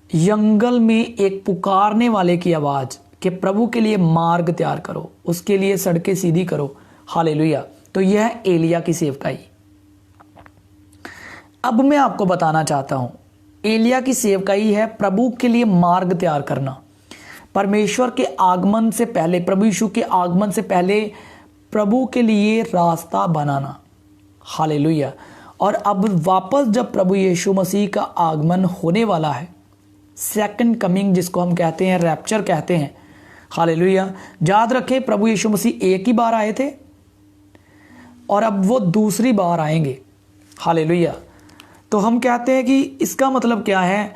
जंगल में एक पुकारने वाले की आवाज कि प्रभु के लिए मार्ग तैयार करो, उसके लिए सड़कें सीधी करो। हालेलुया। तो यह एलिया की सेवकाई। अब मैं आपको बताना चाहता हूं एलिया की सेवकाई है प्रभु के लिए मार्ग तैयार करना, परमेश्वर के आगमन से पहले, प्रभु यीशु के आगमन से पहले प्रभु के लिए रास्ता बनाना। हालेलुया। और अब वापस जब प्रभु यीशु मसीह का आगमन होने वाला है, सेकंड कमिंग जिसको हम कहते हैं, रैप्चर कहते हैं। हालेलुया। याद रखें प्रभु यीशु मसीह एक ही बार आए थे और अब वो दूसरी बार आएंगे। हालेलुया। तो हम कहते हैं कि इसका मतलब क्या है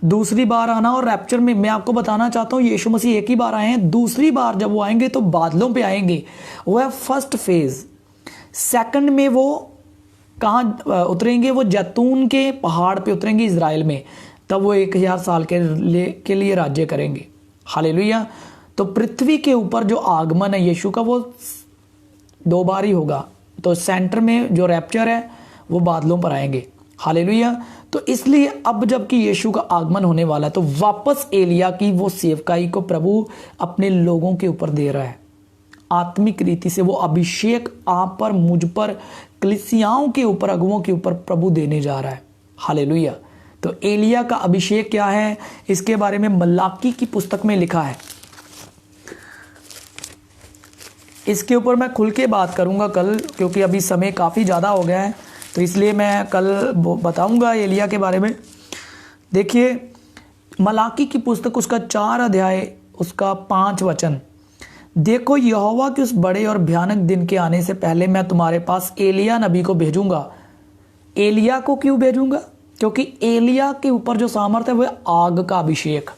दूसरी बार आना और रैप्चर में। मैं आपको बताना चाहता हूँ यीशु मसीह एक ही बार आए हैं, दूसरी बार जब वो आएंगे तो बादलों पे आएंगे। वो है फर्स्ट फेज। सेकंड में वो कहाँ उतरेंगे? वो जैतून के पहाड़ पे उतरेंगे इजराइल में, तब वो 1000 साल के लिए राज्य करेंगे। हालेलुया। तो पृथ्वी के ऊपर जो आगमन है यीशु का वो 2 बार ही होगा, तो सेंटर में जो रैप्चर है वो बादलों पर आएंगे। हालेलुया। तो इसलिए अब जबकि यीशु का आगमन होने वाला है तो वापस एलिया की वो सेवकाई को प्रभु अपने लोगों के ऊपर दे रहा है। आत्मिक रीति से वो अभिषेक आप पर, मुझ पर, कलीसियाओं के ऊपर, अगुओं के ऊपर प्रभु देने जा रहा है। हालेलुया। तो एलिया का अभिषेक क्या है, इसके बारे में मलाकी की पुस्तक में लिखा है। इसके ऊपर मैं खुल के बात करूंगा कल, क्योंकि अभी समय काफ़ी ज़्यादा हो गया है, तो इसलिए मैं कल बताऊंगा एलिया के बारे में। देखिए मलाकी की पुस्तक उसका 4 अध्याय उसका 5 वचन, देखो यहोवा के उस बड़े और भयानक दिन के आने से पहले मैं तुम्हारे पास एलिया नबी को भेजूंगा। एलिया को क्यों भेजूंगा? क्योंकि एलिया के ऊपर जो सामर्थ है वह आग का अभिषेक।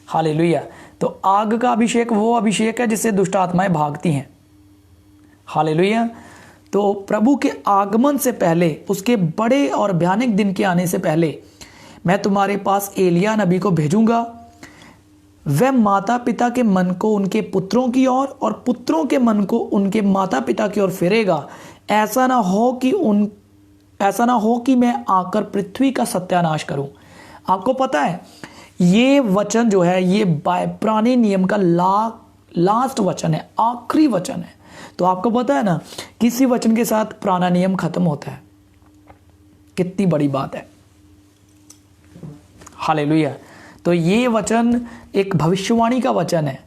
हालेलुया। तो आग का अभिषेक वो अभिषेक है जिससे दुष्ट आत्माएं भागती हैं। हालेलुया। तो प्रभु के आगमन से पहले, उसके बड़े और भयानक दिन के आने से पहले मैं तुम्हारे पास एलिया नबी को भेजूंगा। वह माता पिता के मन को उनके पुत्रों की ओर और पुत्रों के मन को उनके माता पिता की ओर फेरेगा। ऐसा ना हो कि मैं आकर पृथ्वी का सत्यानाश करूं। आपको पता है ये वचन जो है ये पुराने नियम का लास्ट वचन है, आखिरी वचन है। तो आपको पता है ना किसी वचन के साथ पुराना नियम खत्म होता है। कितनी बड़ी बात है। हालेलुया। तो ये वचन एक भविष्यवाणी का वचन है।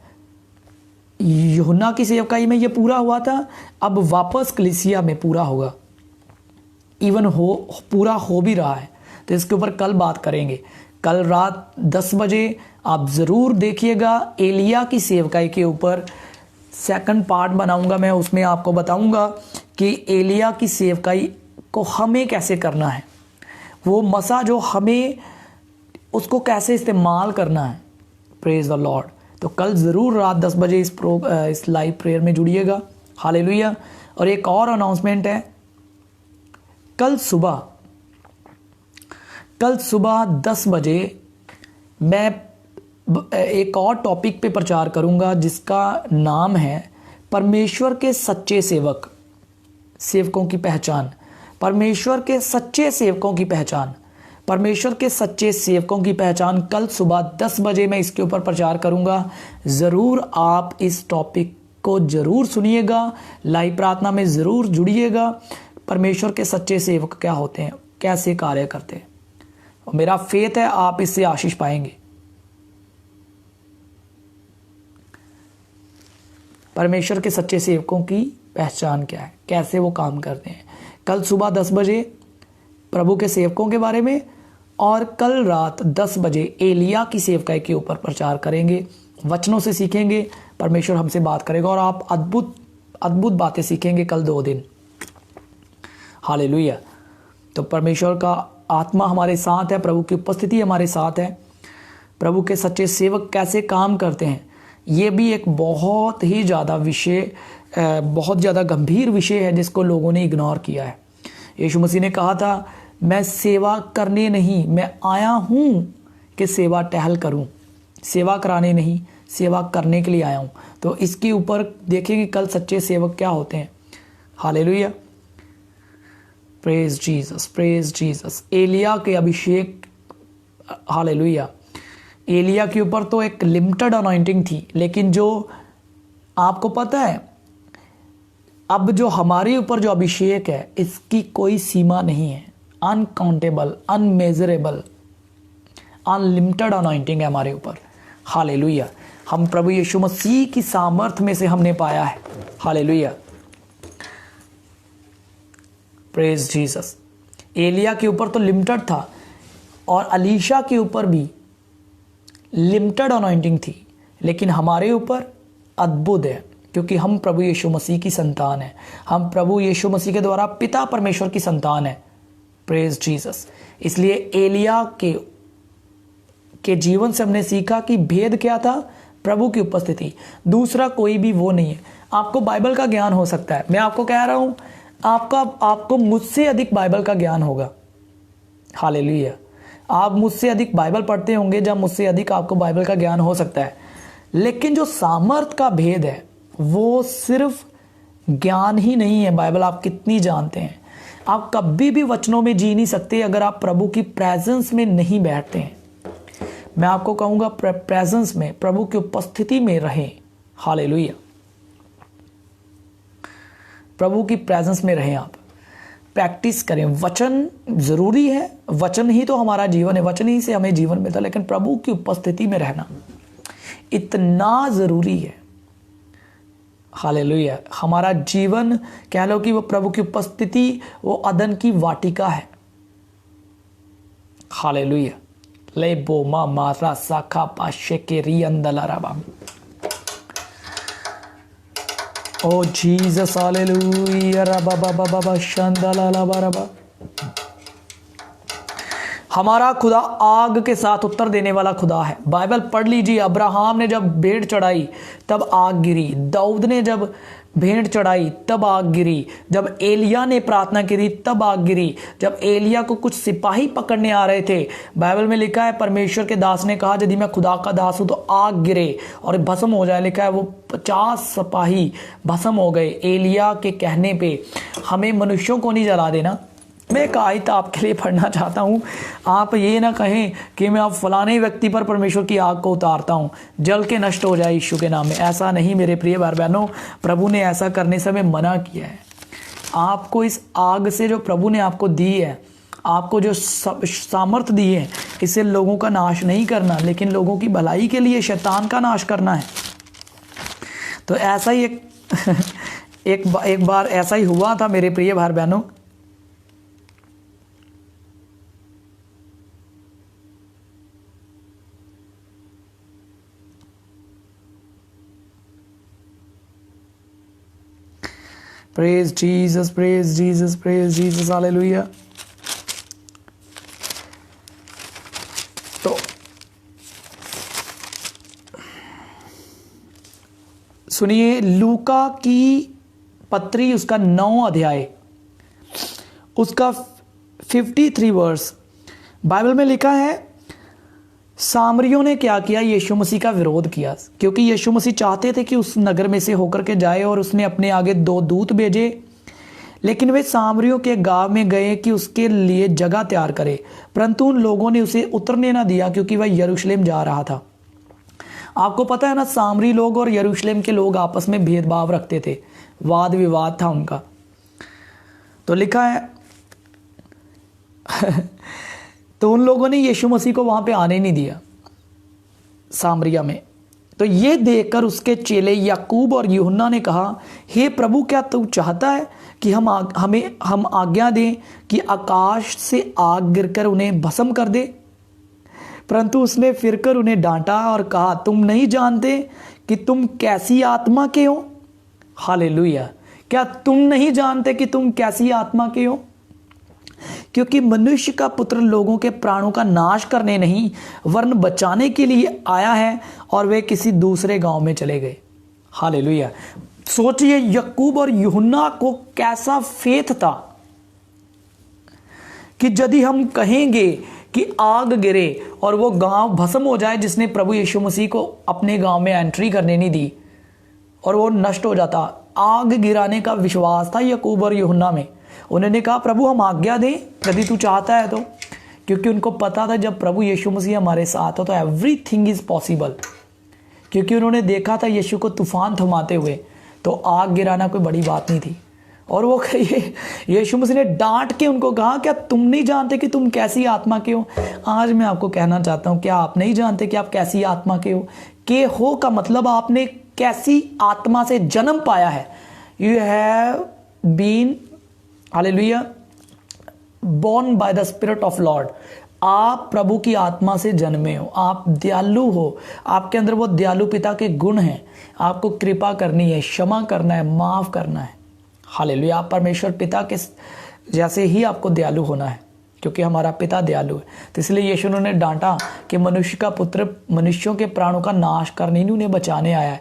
यूहन्ना की सेवकाई में ये पूरा हुआ था, अब वापस कलीसिया में पूरा होगा। पूरा हो भी रहा है। तो इसके ऊपर कल बात करेंगे। कल रात 10 बजे आप ज़रूर देखिएगा एलिया की सेवकाई के ऊपर सेकंड पार्ट बनाऊंगा मैं। उसमें आपको बताऊंगा कि एलिया की सेवकाई को हमें कैसे करना है, वो मसा जो हमें उसको कैसे इस्तेमाल करना है। Praise the Lord. तो कल ज़रूर रात 10 बजे इस लाइव प्रेयर में जुड़िएगा। हालेलुया। और एक और अनाउंसमेंट है, कल सुबह 10 बजे मैं एक और टॉपिक पे प्रचार करूंगा जिसका नाम है परमेश्वर के सच्चे सेवकों की पहचान। परमेश्वर के सच्चे सेवकों की पहचान। परमेश्वर के सच्चे सेवकों की पहचान कल सुबह 10 बजे मैं इसके ऊपर प्रचार करूंगा। ज़रूर आप इस टॉपिक को ज़रूर सुनिएगा, लाइव प्रार्थना में ज़रूर जुड़िएगा। परमेश्वर के सच्चे सेवक क्या होते हैं, कैसे कार्य करते हैं, और मेरा फेथ है आप इससे आशीष पाएंगे। परमेश्वर के सच्चे सेवकों की पहचान क्या है, कैसे वो काम करते हैं, कल सुबह 10 बजे प्रभु के सेवकों के बारे में, और कल रात 10 बजे एलिया की सेवकाई के ऊपर प्रचार करेंगे। वचनों से सीखेंगे, परमेश्वर हमसे बात करेगा और आप अद्भुत बातें सीखेंगे कल 2 दिन। हालेलुया। तो परमेश्वर का आत्मा हमारे साथ है, प्रभु की उपस्थिति हमारे साथ है। प्रभु के सच्चे सेवक कैसे काम करते हैं, ये भी एक बहुत ही ज़्यादा बहुत ज़्यादा गंभीर विषय है जिसको लोगों ने इग्नोर किया है। यीशु मसीह ने कहा था मैं सेवा करने नहीं, मैं आया हूँ कि सेवा टहल करूँ। सेवा कराने नहीं, सेवा करने के लिए आया हूँ। तो इसके ऊपर देखेंगे कल सच्चे सेवक क्या होते हैं। Hallelujah. Praise Jesus, praise Jesus. एलिया के अभिषेक, हालेलुया। एलिया के ऊपर तो एक लिमिटेड अनॉइंटिंग थी, लेकिन जो आपको पता है अब जो हमारे ऊपर जो अभिषेक है इसकी कोई सीमा नहीं है। अनकाउंटेबल, अनमेजरेबल, अनलिमिटेड अनॉइंटिंग है हमारे ऊपर। हालेलुया। हम प्रभु यीशु मसीह की सामर्थ में से हमने पाया है। हालेलुया। Praise Jesus. एलिया के ऊपर तो लिमिटेड था और अलीशा के ऊपर भी लिमिटेड अनॉइंटिंग थी, लेकिन हमारे ऊपर अद्भुत है क्योंकि हम प्रभु यीशु मसीह की संतान है। हम प्रभु यीशु मसीह के द्वारा पिता परमेश्वर की संतान है। Praise Jesus. इसलिए एलिया के जीवन से हमने सीखा कि भेद क्या था, प्रभु की उपस्थिति, दूसरा कोई भी वो नहीं है। आपको बाइबल का ज्ञान हो सकता है, मैं आपको कह रहा हूं आपको मुझसे अधिक बाइबल का ज्ञान होगा। हालेलुया। आप मुझसे अधिक बाइबल पढ़ते होंगे, जब मुझसे अधिक आपको बाइबल का ज्ञान हो सकता है, लेकिन जो सामर्थ का भेद है वो सिर्फ ज्ञान ही नहीं है बाइबल आप कितनी जानते हैं। आप कभी भी वचनों में जी नहीं सकते अगर आप प्रभु की प्रेजेंस में नहीं बैठते हैं। मैं आपको कहूंगा प्रेजेंस में, प्रभु की उपस्थिति में रहें। हालेलुया, प्रभु की प्रेजेंस में रहें। आप प्रैक्टिस करें। वचन जरूरी है, वचन ही तो हमारा जीवन है, वचन ही से हमें जीवन मिलता है, लेकिन प्रभु की उपस्थिति में रहना इतना जरूरी है। हालेलुया, हमारा जीवन कह लो कि वो प्रभु की उपस्थिति, वो अदन की वाटिका है। हालेलुया, ले बोमा मारा साखा पाशे के रियंदलाराबा। ओ जीसस, हालेलुया, रबा बाबा बाबा शंदलालाबाराबा। हमारा खुदा आग के साथ उत्तर देने वाला खुदा है। बाइबल पढ़ लीजिए, अब्राहम ने जब भेंट चढ़ाई तब आग गिरी, दाऊद ने जब भेंट चढ़ाई तब आग गिरी, जब एलिया ने प्रार्थना करी तब आग गिरी, जब एलिया को कुछ सिपाही पकड़ने आ रहे थे, बाइबल में लिखा है परमेश्वर के दास ने कहा यदि मैं खुदा का दास हूं तो आग गिरे और भस्म हो जाए। लिखा है वो 50 सिपाही भस्म हो गए एलिया के कहने पे। हमें मनुष्यों को नहीं जला देना। मैं एक आयत आपके लिए पढ़ना चाहता हूँ, आप ये ना कहें कि मैं आप फलाने व्यक्ति पर परमेश्वर की आग को उतारता हूँ, जल के नष्ट हो जाए यीशु के नाम में। ऐसा नहीं मेरे प्रिय भाई बहनों, प्रभु ने ऐसा करने से हमें मना किया है। आपको इस आग से जो प्रभु ने आपको दी है, आपको जो सामर्थ दी है, इससे लोगों का नाश नहीं करना, लेकिन लोगों की भलाई के लिए शैतान का नाश करना है। तो ऐसा ही एक बार ऐसा ही हुआ था मेरे प्रिय भाई बहनों। Praise Jesus, praise Jesus, praise Jesus, hallelujah। तो सुनिए, लूका की पत्री उसका 9 अध्याय उसका 53 वर्स, बाइबल में लिखा है सामरियों ने क्या किया, यीशु मसीह का विरोध किया, क्योंकि यीशु मसीह चाहते थे कि उस नगर में से होकर के जाए और उसने अपने आगे 2 दूत भेजे, लेकिन वे सामरियों के गांव में गए कि उसके लिए जगह तैयार करे, परंतु उन लोगों ने उसे उतरने ना दिया क्योंकि वह यरूशलेम जा रहा था। आपको पता है ना, सामरी लोग और यरूशलेम के लोग आपस में भेदभाव रखते थे, वाद विवाद था उनका। तो लिखा है तो उन लोगों ने यीशु मसीह को वहां पे आने नहीं दिया सामरिया में। तो ये देखकर उसके चेले याकूब और यूहन्ना ने कहा, हे प्रभु, क्या तू चाहता है कि हम आज्ञा दें कि आकाश से आग गिरकर उन्हें भस्म कर दे? परंतु उसने फिरकर उन्हें डांटा और कहा, तुम नहीं जानते कि तुम कैसी आत्मा के हो? हालेलुया, क्या तुम नहीं जानते कि तुम कैसी आत्मा के हो? क्योंकि मनुष्य का पुत्र लोगों के प्राणों का नाश करने नहीं वरन बचाने के लिए आया है। और वे किसी दूसरे गांव में चले गए। हालेलुया। सोचिए, याकूब और यूहन्ना को कैसा फेथ था कि यदि हम कहेंगे कि आग गिरे और वो गांव भस्म हो जाए जिसने प्रभु यीशु मसीह को अपने गांव में एंट्री करने नहीं दी, और वो नष्ट हो जाता। आग गिराने का विश्वास था याकूब और यूहन्ना में। उन्होंने कहा, प्रभु हम आज्ञा दें यदि तू चाहता है तो, क्योंकि उनको पता था जब प्रभु यीशु मसीह हमारे साथ हो तो एवरीथिंग इज पॉसिबल। क्योंकि उन्होंने देखा था यीशु को तूफान थमाते हुए, तो आग गिराना कोई बड़ी बात नहीं थी। और वो यीशु मसीह ने डांट के उनको कहा, क्या तुम नहीं जानते कि तुम कैसी आत्मा के हो? आज मैं आपको कहना चाहता हूं, क्या आप नहीं जानते कि आप कैसी आत्मा के हो? के हो का मतलब आपने कैसी आत्मा से जन्म पाया है। You have been, hallelujah, born by the spirit of lord. आप प्रभु की आत्मा से जन्मे हो, आप दयालु हो, आपके अंदर वो दयालु पिता के गुण हैं। आपको कृपा करनी है, क्षमा करना है, माफ करना है। हालेलुया, आप परमेश्वर पिता के जैसे ही आपको दयालु होना है, क्योंकि हमारा पिता दयालु है। तो इसलिए यीशु ने डांटा कि मनुष्य का पुत्र मनुष्यों के प्राणों का नाश करने नहीं, उन्हें बचाने आया है।